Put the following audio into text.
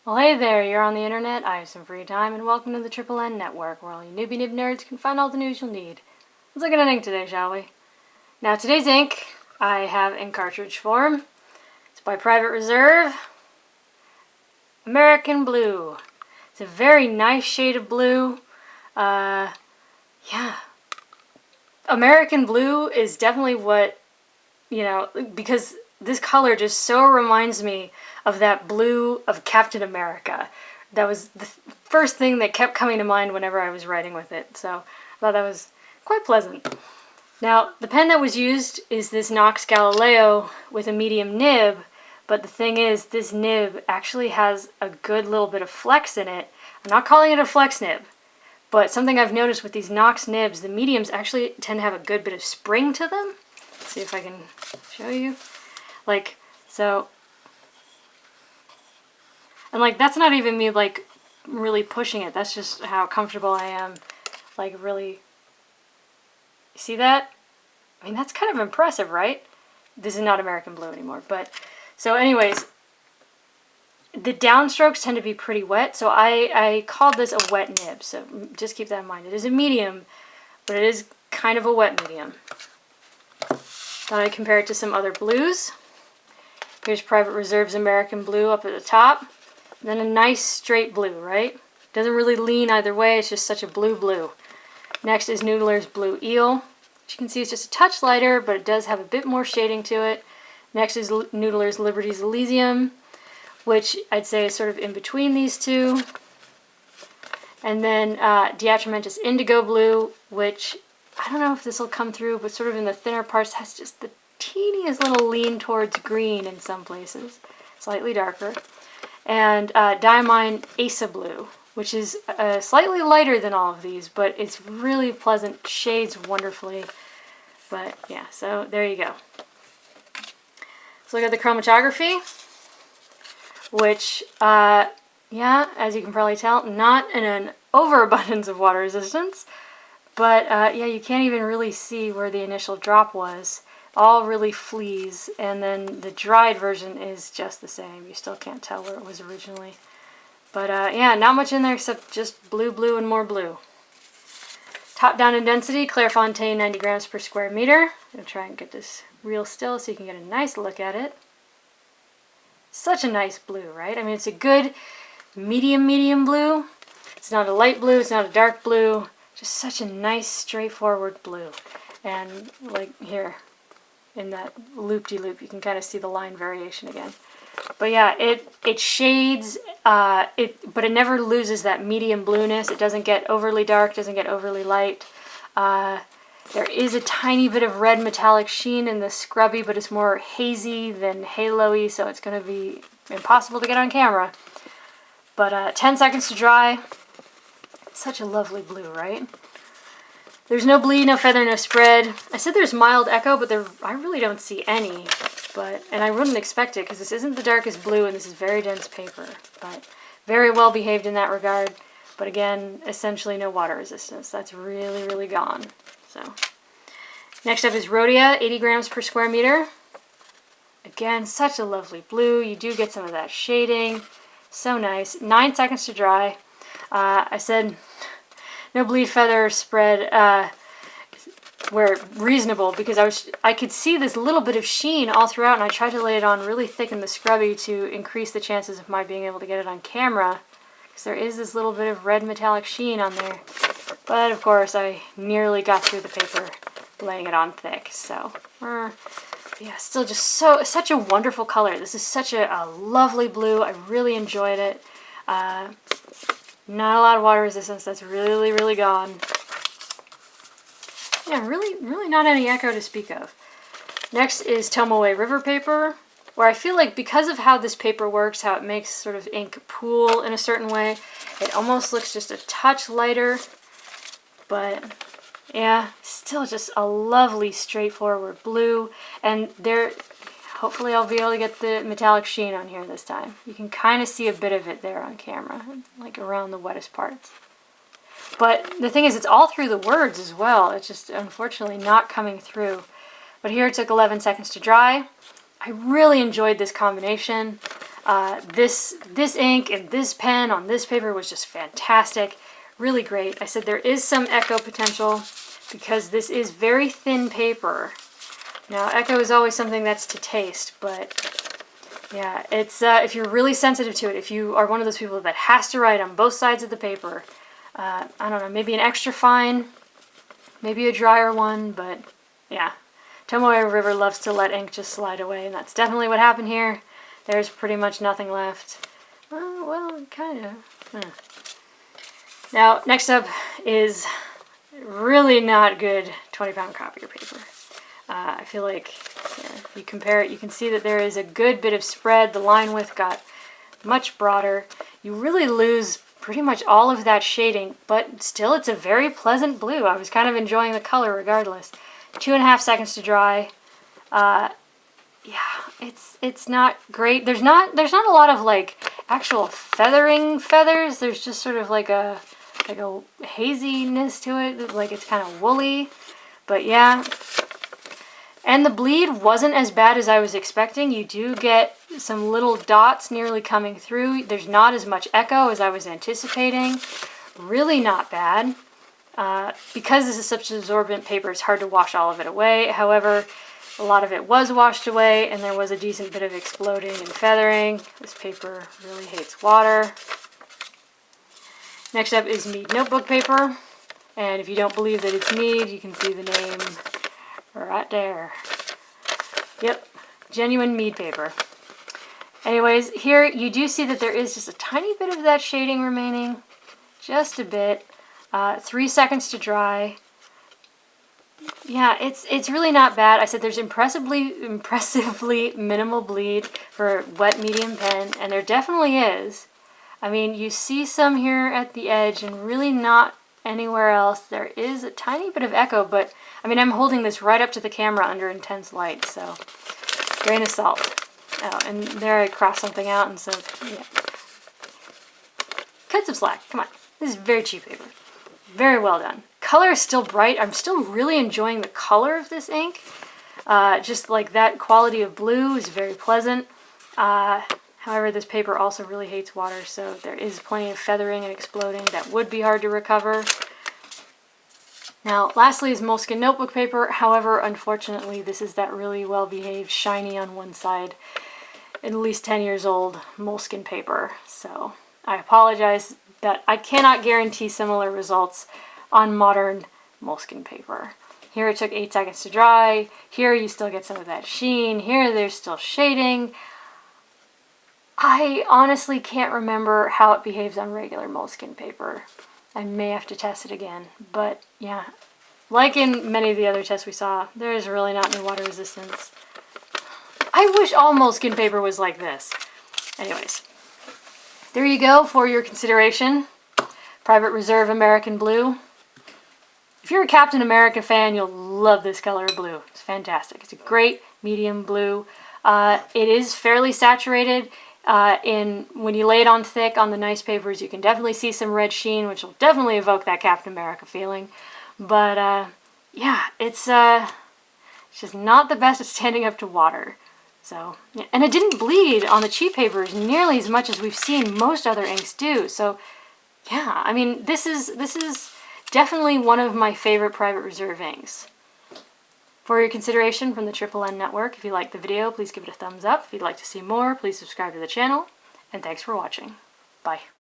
Well, hey there, you're on the internet, I have some free time, and welcome to the Triple N Network, where all you newbie nib nerds can find all the news you'll need. Let's look at an ink today, shall we? Now, today's ink I have in cartridge form. It's by Private Reserve. American Blue. It's a very nice shade of blue. Yeah. American Blue is definitely what, because this color just so reminds me of that blue of Captain America. That was the first thing that kept coming to mind whenever I was writing with it, so I thought that was quite pleasant. Now, the pen that was used is this Knox Galileo with a medium nib, but the thing is, this nib actually has a good little bit of flex in it. I'm not calling it a flex nib, but something I've noticed with these Knox nibs, the mediums actually tend to have a good bit of spring to them. Let's see if I can show you. And that's not even me, really pushing it. That's just how comfortable I am, really. You see that? I mean, that's kind of impressive, right? This is not American Blue anymore, but... So anyways, the downstrokes tend to be pretty wet, so I called this a wet nib, so just keep that in mind. It is a medium, but it is kind of a wet medium. Thought I'd compare it to some other blues. Here's Private Reserve's American Blue up at the top. And then a nice straight blue, right? Doesn't really lean either way, it's just such a blue. Next is Noodler's Blue Eel. As you can see, it's just a touch lighter, but it does have a bit more shading to it. Next is Noodler's Liberty's Elysium, which I'd say is sort of in between these two. And then Diatramentus Indigo Blue, which I don't know if this will come through, but sort of in the thinner parts has just the teeniest little lean towards green in some places, slightly darker. And Diamine Asa Blue, which is slightly lighter than all of these, but it's really pleasant, shades wonderfully. But yeah, so there you go. Let's look at the chromatography, which, yeah, as you can probably tell, not in an overabundance of water resistance, but yeah, you can't even really see where the initial drop was. All really flees, and then the dried version is just the same. You still can't tell where it was originally. But yeah, not much in there except just blue, and more blue. Top down in density, Clairefontaine 90 grams per square meter. I'm going to try and get this real still so you can get a nice look at it. Such a nice blue, right? I mean, it's a good medium blue. It's not a light blue, it's not a dark blue. Just such a nice, straightforward blue. And here, in that loop-de-loop, you can kind of see the line variation again. But yeah, it shades, but it never loses that medium blueness. It doesn't get overly dark, doesn't get overly light. There is a tiny bit of red metallic sheen in the scrubby, but it's more hazy than halo-y, so it's going to be impossible to get on camera. But 10 seconds to dry. Such a lovely blue, right? There's no bleed, no feather, no spread. I said there's mild echo, but I really don't see any. And I wouldn't expect it, because this isn't the darkest blue, and this is very dense paper. But very well behaved in that regard. But again, essentially no water resistance. That's really gone. So, next up is Rhodia, 80 grams per square meter. Again, such a lovely blue. You do get some of that shading. So nice. 9 seconds to dry. I said no bleed, feather, or spread where reasonable, because I could see this little bit of sheen all throughout, and I tried to lay it on really thick in the scrubby to increase the chances of my being able to get it on camera, because there is this little bit of red metallic sheen on there. But of course, I nearly got through the paper laying it on thick. So, yeah, still just such a wonderful color. This is such a lovely blue. I really enjoyed it. Not a lot of water resistance. That's really gone. Yeah, really not any echo to speak of. Next is Tomoe River Paper, where I feel like because of how this paper works, how it makes sort of ink pool in a certain way, it almost looks just a touch lighter. But yeah, still just a lovely straightforward blue. And hopefully I'll be able to get the metallic sheen on here this time. You can kind of see a bit of it there on camera, around the wettest parts. But the thing is, it's all through the words as well. It's just unfortunately not coming through. But here it took 11 seconds to dry. I really enjoyed this combination. This ink and this pen on this paper was just fantastic. Really great. I said there is some echo potential because this is very thin paper. Now, echo is always something that's to taste, but yeah, it's if you're really sensitive to it, if you are one of those people that has to write on both sides of the paper, I don't know, maybe an extra fine, maybe a drier one, but yeah. Tomoe River loves to let ink just slide away, and that's definitely what happened here. There's pretty much nothing left. Well, kind of. Now, next up is really not good 20-pound copier paper. I feel like if you compare it, you can see that there is a good bit of spread. The line width got much broader. You really lose pretty much all of that shading, but still it's a very pleasant blue. I was kind of enjoying the color regardless. 2.5 seconds to dry. Yeah, it's not great. There's not a lot of like actual feathering feathers. There's just sort of like a haziness to it, like it's kind of woolly. But yeah. And the bleed wasn't as bad as I was expecting. You do get some little dots nearly coming through. There's not as much echo as I was anticipating. Really not bad. Because this is such an absorbent paper, it's hard to wash all of it away. However, a lot of it was washed away, and there was a decent bit of exploding and feathering. This paper really hates water. Next up is Mead Notebook Paper. And if you don't believe that it's Mead, you can see the name right there. Yep, genuine Mead paper. Anyways, here you do see that there is just a tiny bit of that shading remaining. Just a bit. 3 seconds to dry. Yeah, it's really not bad. I said there's impressively minimal bleed for wet medium pen, and there definitely is. I mean, you see some here at the edge and really not anywhere else. There is a tiny bit of echo, but I mean, I'm holding this right up to the camera under intense light, so grain of salt. Oh, and there I crossed something out, and so, yeah. Cut some slack, come on. This is very cheap paper. Very well done. Color is still bright. I'm still really enjoying the color of this ink. Just like that quality of blue is very pleasant. However, this paper also really hates water, so there is plenty of feathering and exploding that would be hard to recover. Now, lastly is Moleskine notebook paper. However, unfortunately, this is that really well-behaved, shiny on one side, at least 10 years old Moleskine paper. So I apologize that I cannot guarantee similar results on modern Moleskine paper. Here it took 8 seconds to dry. Here you still get some of that sheen. Here there's still shading. I honestly can't remember how it behaves on regular Moleskine paper. I may have to test it again, but yeah, like in many of the other tests we saw, there is really not any water resistance. I wish all Moleskine paper was like this. Anyways, there you go for your consideration. Private Reserve American Blue. If you're a Captain America fan, you'll love this color of blue. It's fantastic. It's a great medium blue. It is fairly saturated. When you lay it on thick on the nice papers, you can definitely see some red sheen, which will definitely evoke that Captain America feeling. But yeah, it's just not the best at standing up to water. So, yeah. And it didn't bleed on the cheap papers nearly as much as we've seen most other inks do. So, yeah, I mean, this is definitely one of my favorite Private Reserve inks. For your consideration from the Triple N Network, if you liked the video, please give it a thumbs up. If you'd like to see more, please subscribe to the channel. And thanks for watching. Bye.